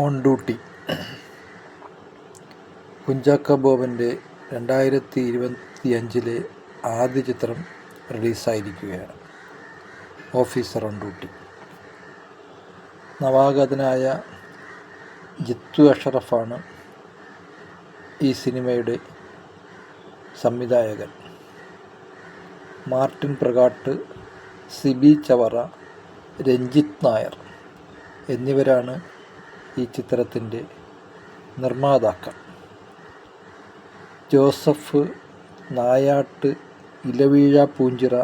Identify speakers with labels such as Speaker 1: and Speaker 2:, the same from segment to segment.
Speaker 1: On duty. Kunchacko ബോബൻ്റെ 2025 ആദ്യ ചിത്രം റിലീസായിരിക്കുകയാണ്. Officer on duty. നവാഗതനായ ജിത്തു അഷറഫാണ് ഈ സിനിമയുടെ സംവിധായകൻ. മാർട്ടിൻ പ്രകാട്ട്, സിബി ചവറ, രഞ്ജിത്ത് നായർ എന്നിവരാണ് ഈ ചിത്രത്തിൻ്റെ നിർമ്മാതാക്കൾ. ജോസഫ്, നായാട്ട്, ഇലവീഴ പൂഞ്ചിറ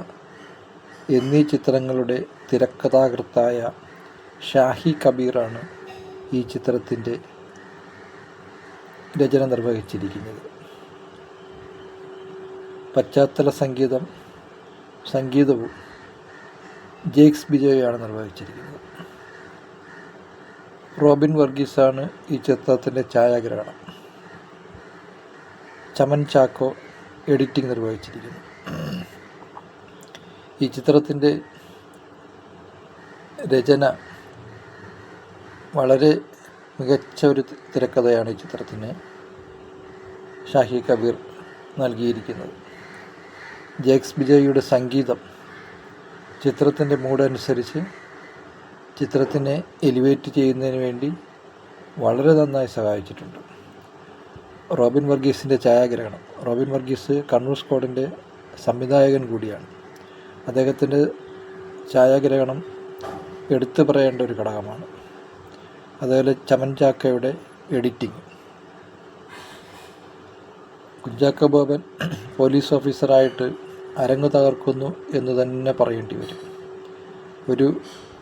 Speaker 1: എന്നീ ചിത്രങ്ങളുടെ തിരക്കഥാകൃത്തായ ഷാഹി കബീറാണ് ഈ ചിത്രത്തിൻ്റെ രചന നിർവഹിച്ചിരിക്കുന്നത്. പശ്ചാത്തല സംഗീതവും ജേക്സ് ബിജോയാണ് നിർവഹിച്ചിരിക്കുന്നത്. റോബിൻ വർഗീസാണ് ഈ ചിത്രത്തിൻ്റെ ഛായാഗ്രഹണം. ചമൻ ചാക്കോ എഡിറ്റിംഗ് നിർവഹിച്ചിരിക്കുന്നു. ഈ ചിത്രത്തിൻ്റെ രചന വളരെ മികച്ച ഒരു തിരക്കഥയാണ് ഈ ചിത്രത്തിന് ഷാഹി കബീർ നൽകിയിരിക്കുന്നത്. ജേക്സ് ബിജോയുടെ സംഗീതം ചിത്രത്തിൻ്റെ മൂഡനുസരിച്ച് ചിത്രത്തിനെ എലിവേറ്റ് ചെയ്യുന്നതിന് വേണ്ടി വളരെ നന്നായി സഹായിച്ചിട്ടുണ്ട്. റോബിൻ വർഗീസിൻ്റെ ഛായാഗ്രഹണം. റോബിൻ വർഗീസ് കണ്ണൂർ സ്ക്വാഡിൻ്റെ സംവിധായകൻ കൂടിയാണ്. അദ്ദേഹത്തിൻ്റെ ഛായാഗ്രഹണം എടുത്തു പറയേണ്ട ഒരു ഘടകമാണ്. അതുപോലെ ചമൻ ചാക്കയുടെ എഡിറ്റിംഗ്. കുഞ്ചാക്കോ ബോബൻ പോലീസ് ഓഫീസറായിട്ട് അരങ്ങ് തകർക്കുന്നു എന്ന് തന്നെ പറയേണ്ടി വരും. ഒരു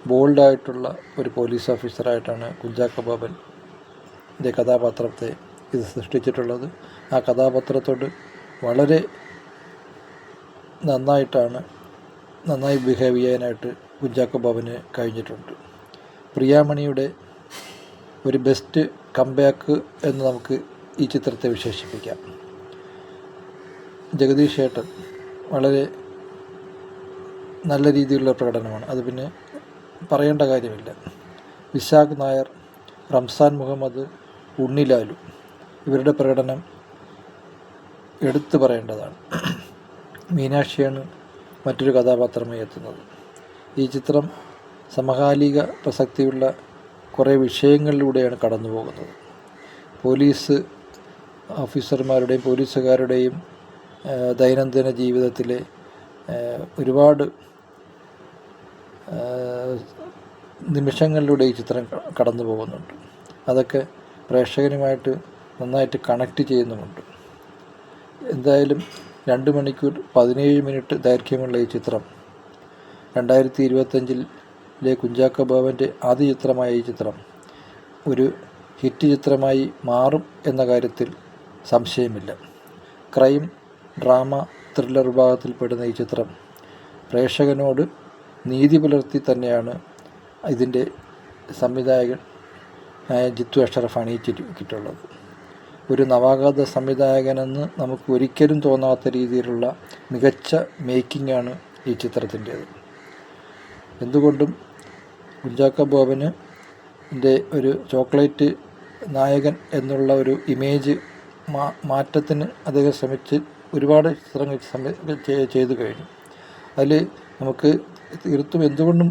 Speaker 1: ബോൾഡായിട്ടുള്ള ഒരു പോലീസ് ഓഫീസറായിട്ടാണ് കുഞ്ചാക്കോ ബോബൻ്റെ കഥാപാത്രത്തെ ഇത് സൃഷ്ടിച്ചിട്ടുള്ളത്. ആ കഥാപാത്രത്തോട് വളരെ നന്നായി ബിഹേവ് ചെയ്യാനായിട്ട് കുഞ്ചാക്കോ ബോബന് കഴിഞ്ഞിട്ടുണ്ട്. പ്രിയാമണിയുടെ ഒരു ബെസ്റ്റ് കംബാക്ക് എന്ന് നമുക്ക് ഈ ചിത്രത്തെ വിശേഷിപ്പിക്കാം. ജഗദീഷ് ഏട്ടൻ വളരെ നല്ല രീതിയിലുള്ള പ്രകടനമാണ്, അത് പിന്നെ പറയേണ്ട കാര്യമില്ല. വിശാഖ് നായർ, റംസാൻ മുഹമ്മദ്, ഉണ്ണിലാലു ഇവരുടെ പ്രകടനം എടുത്തു പറയേണ്ടതാണ്. മീനാക്ഷിയാണ് മറ്റൊരു കഥാപാത്രമായി എത്തുന്നത്. ഈ ചിത്രം സമകാലിക പ്രസക്തിയുള്ള കുറേ വിഷയങ്ങളിലൂടെയാണ് കടന്നു പോകുന്നത്. പോലീസ് ഓഫീസർമാരുടെയും പോലീസുകാരുടെയും ദൈനംദിന ജീവിതത്തിലെ ഒരുപാട് നിമിഷങ്ങളിലൂടെ ഈ ചിത്രം കടന്നു പോകുന്നുണ്ട്. അതൊക്കെ പ്രേക്ഷകനുമായിട്ട് നന്നായിട്ട് കണക്റ്റ് ചെയ്യുന്നുമുണ്ട്. എന്തായാലും 2 മണിക്കൂർ 17 മിനിറ്റ് ദൈർഘ്യമുള്ള ഈ ചിത്രം 2025 കുഞ്ചാക്കോ ബോബൻ്റെ ആദ്യ ചിത്രമായ ഈ ചിത്രം ഒരു ഹിറ്റ് ചിത്രമായി മാറും എന്ന കാര്യത്തിൽ സംശയമില്ല. ക്രൈം, ഡ്രാമ, ത്രില്ലർ വിഭാഗത്തിൽപ്പെടുന്ന ഈ ചിത്രം പ്രേക്ഷകനോട് നീതി പുലർത്തി തന്നെയാണ് ഇതിൻ്റെ സംവിധായകൻ ജിത്തു അഷറഫ് അണിയിച്ചിട്ടുള്ളത്. ഒരു നവാഗത സംവിധായകനെന്ന് നമുക്ക് ഒരിക്കലും തോന്നാത്ത രീതിയിലുള്ള മികച്ച മേക്കിംഗാണ് ഈ ചിത്രത്തിൻ്റേത്. എന്തുകൊണ്ടും കുഞ്ചാക്കോ ബോബന് ഒരു ചോക്ലേറ്റ് നായകൻ എന്നുള്ള ഒരു ഇമേജ് മാറ്റത്തിന് അദ്ദേഹം ശ്രമിച്ച് ഒരുപാട് ചിത്രങ്ങൾ ചെയ്തു കഴിഞ്ഞു. അതിൽ നമുക്ക് തീർത്തും എന്തുകൊണ്ടും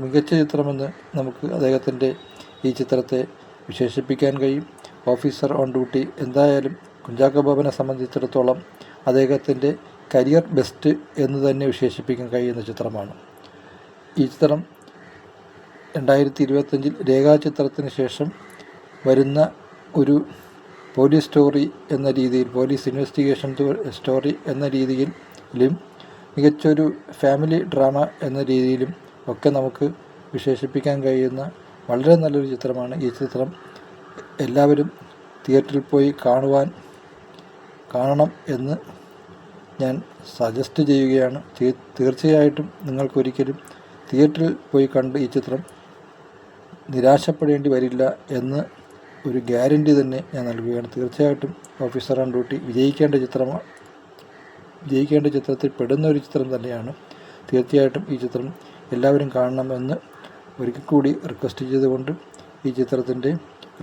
Speaker 1: മികച്ച ചിത്രമെന്ന് നമുക്ക് അദ്ദേഹത്തിൻ്റെ ഈ ചിത്രത്തെ വിശേഷിപ്പിക്കാൻ കഴിയും. ഓഫീസർ ഓൺ ഡ്യൂട്ടി എന്തായാലും കുഞ്ചാക്കോ ബോബനെ സംബന്ധിച്ചിടത്തോളം അദ്ദേഹത്തിൻ്റെ കരിയർ ബെസ്റ്റ് എന്ന് തന്നെ വിശേഷിപ്പിക്കാൻ കഴിയുന്ന ചിത്രമാണ്. ഈ ചിത്രം 2025 രേഖാചിത്രത്തിന് ശേഷം വരുന്ന ഒരു പോലീസ് സ്റ്റോറി എന്ന രീതിയിൽ, പോലീസ് ഇൻവെസ്റ്റിഗേഷൻ സ്റ്റോറി എന്ന രീതിയിലും മികച്ചൊരു ഫാമിലി ഡ്രാമ എന്ന രീതിയിലും ഒക്കെ നമുക്ക് വിശേഷിപ്പിക്കാൻ കഴിയുന്ന വളരെ നല്ലൊരു ചിത്രമാണ്. ഈ ചിത്രം എല്ലാവരും തിയേറ്ററിൽ പോയി കാണണം എന്ന് ഞാൻ സജസ്റ്റ് ചെയ്യുകയാണ്. തീർച്ചയായിട്ടും നിങ്ങൾക്കൊരിക്കലും തിയേറ്ററിൽ പോയി കണ്ട് ഈ ചിത്രം നിരാശപ്പെടേണ്ടി വരില്ല എന്ന് ഒരു ഗ്യാരണ്ടി തന്നെ ഞാൻ നൽകുകയാണ്. തീർച്ചയായിട്ടും ഓഫീസർ ഓൺ ഡ്യൂട്ടി വിജയിക്കേണ്ട ചിത്രത്തിൽ പെടുന്ന ഒരു ചിത്രം തന്നെയാണ്. തീർച്ചയായിട്ടും ഈ ചിത്രം എല്ലാവരും കാണണമെന്ന് ഒരിക്കൽ കൂടി റിക്വസ്റ്റ് ചെയ്തുകൊണ്ട് ഈ ചിത്രത്തിൻ്റെ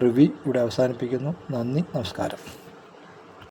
Speaker 1: റിവ്യൂ ഇവിടെ അവസാനിപ്പിക്കുന്നു. നന്ദി, നമസ്കാരം.